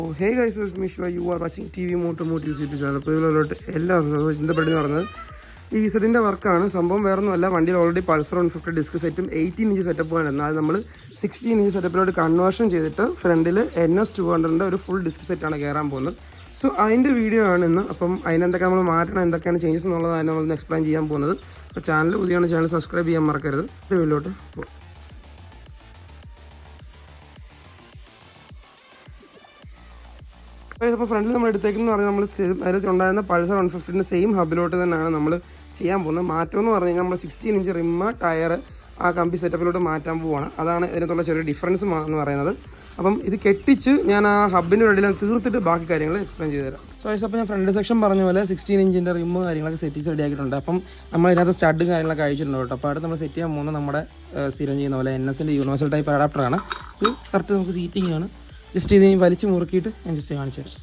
Hey guys, this is Mishwa. You are watching TV Motomotive YouTube channel. അപ്പോൾ ഇതിലോട്ട് എല്ലാവർക്കും ചിന്തപ്പെടുന്ന പറഞ്ഞത് ഈ സെറ്റിൻ്റെ വർക്കാണ്. സംഭവം വേറെ ഒന്നുമല്ല. വണ്ടിയിൽ ഓൾറെഡി പൾസർ 150 ഡിസ്ക് സെറ്റും 18 ഇഞ്ച് സെറ്റപ്പുമാണ്. എന്നാൽ നമ്മൾ 16 ഇഞ്ച് സെറ്റപ്പിലോട്ട് കൺവേർഷൻ ചെയ്തിട്ട് ഫ്രണ്ടിൽ NS200 ഒരു ഫുൾ ഡിസ്ക് സെറ്റാണ് കയറാൻ പോകുന്നത്. സോ അതിൻ്റെ വീഡിയോ ആണ് ഇന്ന്. അപ്പം അതിനെന്തൊക്കെ നമ്മൾ മാറ്റണം, എന്തൊക്കെയാണ് ചേഞ്ചസ് എന്നുള്ളതാണ് നമ്മൾ എക്സ്പ്ലെയിൻ ചെയ്യാൻ പോകുന്നത്. അപ്പോൾ ചാനൽ പുതിയാണ്, ചാനൽ സബ്സ്ക്രൈബ് ചെയ്യാൻ മറക്കരുത്. വീഡിയോയിലോട്ട് പോകും. അപ്പോൾ ഫ്രണ്ടിൽ നമ്മൾ എടുത്തേക്കെന്ന് പറഞ്ഞാൽ നമ്മൾ അതിൽ ഉണ്ടായിരുന്ന പൾസർ 150 സെയിം ഹബിലോട്ട് തന്നെയാണ് നമ്മൾ ചെയ്യാൻ പോകുന്നത്. മാറ്റം എന്ന് പറഞ്ഞു കഴിഞ്ഞാൽ നമ്മൾ 16 ഇഞ്ച് റിമ്മ ടയർ ആ കമ്പി സെറ്റപ്പിലോട്ട് മാറ്റാൻ പോവുകയാണ്. അതാണ് ഇതിനകത്തുള്ള ചെറിയ ഡിഫറൻസ് എന്ന് പറയുന്നത്. അപ്പം ഇത് കെട്ടിച്ച് ഞാൻ ആ ഹബിൻ്റെ ഇടയിൽ തീർത്തിട്ട് ബാക്കി കാര്യങ്ങൾ എക്സ്പ്ലെയിൻ ചെയ്ത് തരാം. സോ അപ്പോൾ ഞാൻ ഫ്രണ്ട് സെക്ഷൻ പറഞ്ഞ പോലെ 16 ഇഞ്ചിൻ്റെ റിമ്മ് കാര്യങ്ങളൊക്കെ സെറ്റ് റെഡി ആക്കിയിട്ടുണ്ട്. അപ്പം നമ്മൾ ഇതിനകത്ത് സ്റ്റഡും കാര്യങ്ങളൊക്കെ അയച്ചിട്ടുണ്ട് കേട്ടോ. അപ്പോൾ അടുത്ത് നമ്മൾ സെറ്റ് ചെയ്യാൻ പോകുന്നത് നമ്മുടെ സ്ഥിരം ചെയ്യുന്ന പോലെ NSൻ്റെ യൂണിവേഴ്സൽ ടൈപ്പ് അഡാപ്റ്ററാണ്. ഇത് കറക്റ്റ് നമുക്ക് സീറ്റിംഗ് ആണ്. ജസ്റ്റ് ഇത് വലിച്ച് മുറുക്കിയിട്ട് ഞാൻ ജസ്റ്റ് കാണിച്ചു തരാം.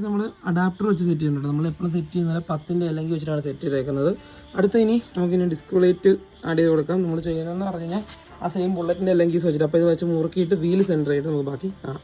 നമ്മൾ അഡാപ്റ്റർ വെച്ച് സെറ്റ് ചെയ്യുന്നുണ്ട്. നമ്മൾ എപ്പോഴും സെറ്റ് ചെയ്യുന്നത് 10-ൻ്റെ അല്ലെങ്കിൽ വെച്ചിട്ടാണ് സെറ്റ് ചെയ്തേക്കുന്നത്. അടുത്ത ഇനി നമുക്കിനി ഡിസ്ക് ലൈറ്റ് ആഡ് ചെയ്ത് കൊടുക്കാം. നമ്മൾ ചെയ്യുന്നതെന്ന് പറഞ്ഞു കഴിഞ്ഞാൽ ആ സെയിം ബുള്ളറ്റിൻ്റെ അല്ലെങ്കിൽ വെച്ചിട്ട് അപ്പോൾ ഇത് വെച്ച് മുറുക്കിയിട്ട് വീല് സെൻറ്റർ ആയിട്ട് നമുക്ക് ബാക്കി കാണാം.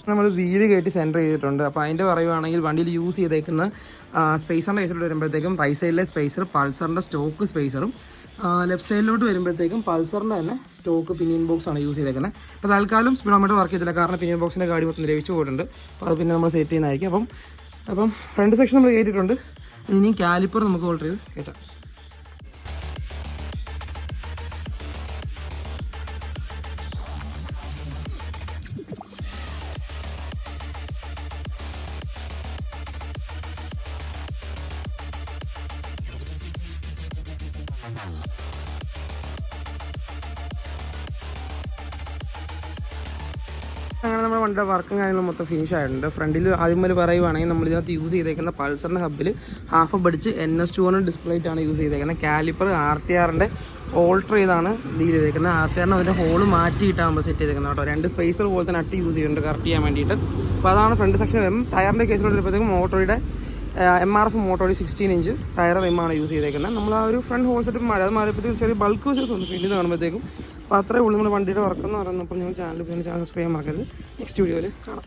നമ്മൾ വീല് കയറ്റി സെൻറ്റർ ചെയ്തിട്ടുണ്ട്. അപ്പോൾ അതിൻ്റെ പറയുവാണെങ്കിൽ വണ്ടിയിൽ യൂസ് ചെയ്തേക്കുന്ന സ്പേസറിൻ്റെ കേസിലോട്ട് വരുമ്പോഴത്തേക്കും റൈറ്റ് സൈഡിലെ സ്പേസർ പൾസറിൻ്റെ സ്റ്റോക്ക് സ്പേസറും ലെഫ്റ്റ് സൈഡിലോട്ട് വരുമ്പോഴത്തേക്കും പൾസറിൻ്റെ തന്നെ സ്റ്റോക്ക് പിനിയൻ ബോക്സാണ് യൂസ് ചെയ്തേക്കുന്നത്. അപ്പോൾ തൽക്കാലം സ്പീഡോമീറ്റർ വർക്ക് ചെയ്തില്ല, കാരണം പിനിയൻ ബോക്സിൻ്റെ കാര്യം മൊത്തം ദ്രവിച്ചു പോയിട്ടുണ്ട്. അപ്പോൾ അത് പിന്നെ നമ്മൾ സെറ്റ് ചെയ്യുന്നതായിരിക്കും. അപ്പം ഫ്രണ്ട് സെക്ഷൻ നമ്മൾ കയറ്റിയിട്ടുണ്ട്. ഇനി കാലിപ്പർ നമുക്ക് ഓൾട്ടർ ചെയ്ത് കയറ്റാം. അങ്ങനെ നമ്മുടെ വണ്ടിയുടെ വർക്കും കാര്യങ്ങളും മൊത്തം ഫിനിഷ് ആയിട്ടുണ്ട്. ഫ്രണ്ടിൽ ആദ്യം മുതൽ പറയുവാണെങ്കിൽ നമ്മൾ ഇതിനകത്ത് യൂസ് ചെയ്തേക്കുന്ന പൾസറിൻ്റെ ഹബിൽ ഹാഫ് അടിച്ച് NS200 ഡിസ്പ്ലേറ്റ് ആണ് യൂസ് ചെയ്തേക്കുന്നത്. കാലിപ്പർ RTRൻ്റെ ഓൾട്ടർ ചെയ്താണ് ഡീൽ ചെയ്തേക്കുന്നത്. RTRൻ്റെ അതിൻ്റെ ഹോള് മാറ്റിയിട്ടാണ് നമ്മൾ സെറ്റ് ചെയ്തേക്കുന്നത് കേട്ടോ. 2 സ്പേസർ പോലെ തന്നെ അട്ടി യൂസ് ചെയ്തിട്ടുണ്ട് കറക്റ്റ് ചെയ്യാൻ വേണ്ടിയിട്ട്. അപ്പോൾ അതാണ് ഫ്രണ്ട് സെക്ഷൻ വരുന്നത്. ടയറിൻ്റെ കേസിലോട്ട് വരുമ്പോഴത്തേക്കും മോട്ടോയുടെ MRF മോട്ടോയുടെ 16 ഇഞ്ച് ടയർ റിമ്മാണ് യൂസ് ചെയ്തേക്കുന്നത്. നമ്മൾ ആ ഒരു ഫ്രണ്ട് ഹോൾ സെറ്റ് അത് മാറിയപ്പോഴത്തേക്കും ചെറിയ ബൾക്ക് വശസ് ഉണ്ട് ഫീൽഡ് കാണുമ്പോഴത്തേക്കും. അപ്പോൾ അത്രേ ഉള്ളൂ നമ്മുടെ വണ്ടിയുടെ വർക്ക് എന്ന് പറയുന്നത്. അപ്പോൾ നിങ്ങൾ ചാനൽ സബ്സ്ക്രൈബ് ചെയ്യാൻ മറക്കരുത്. നെക്സ്റ്റ് വീഡിയോയിൽ കാണാം.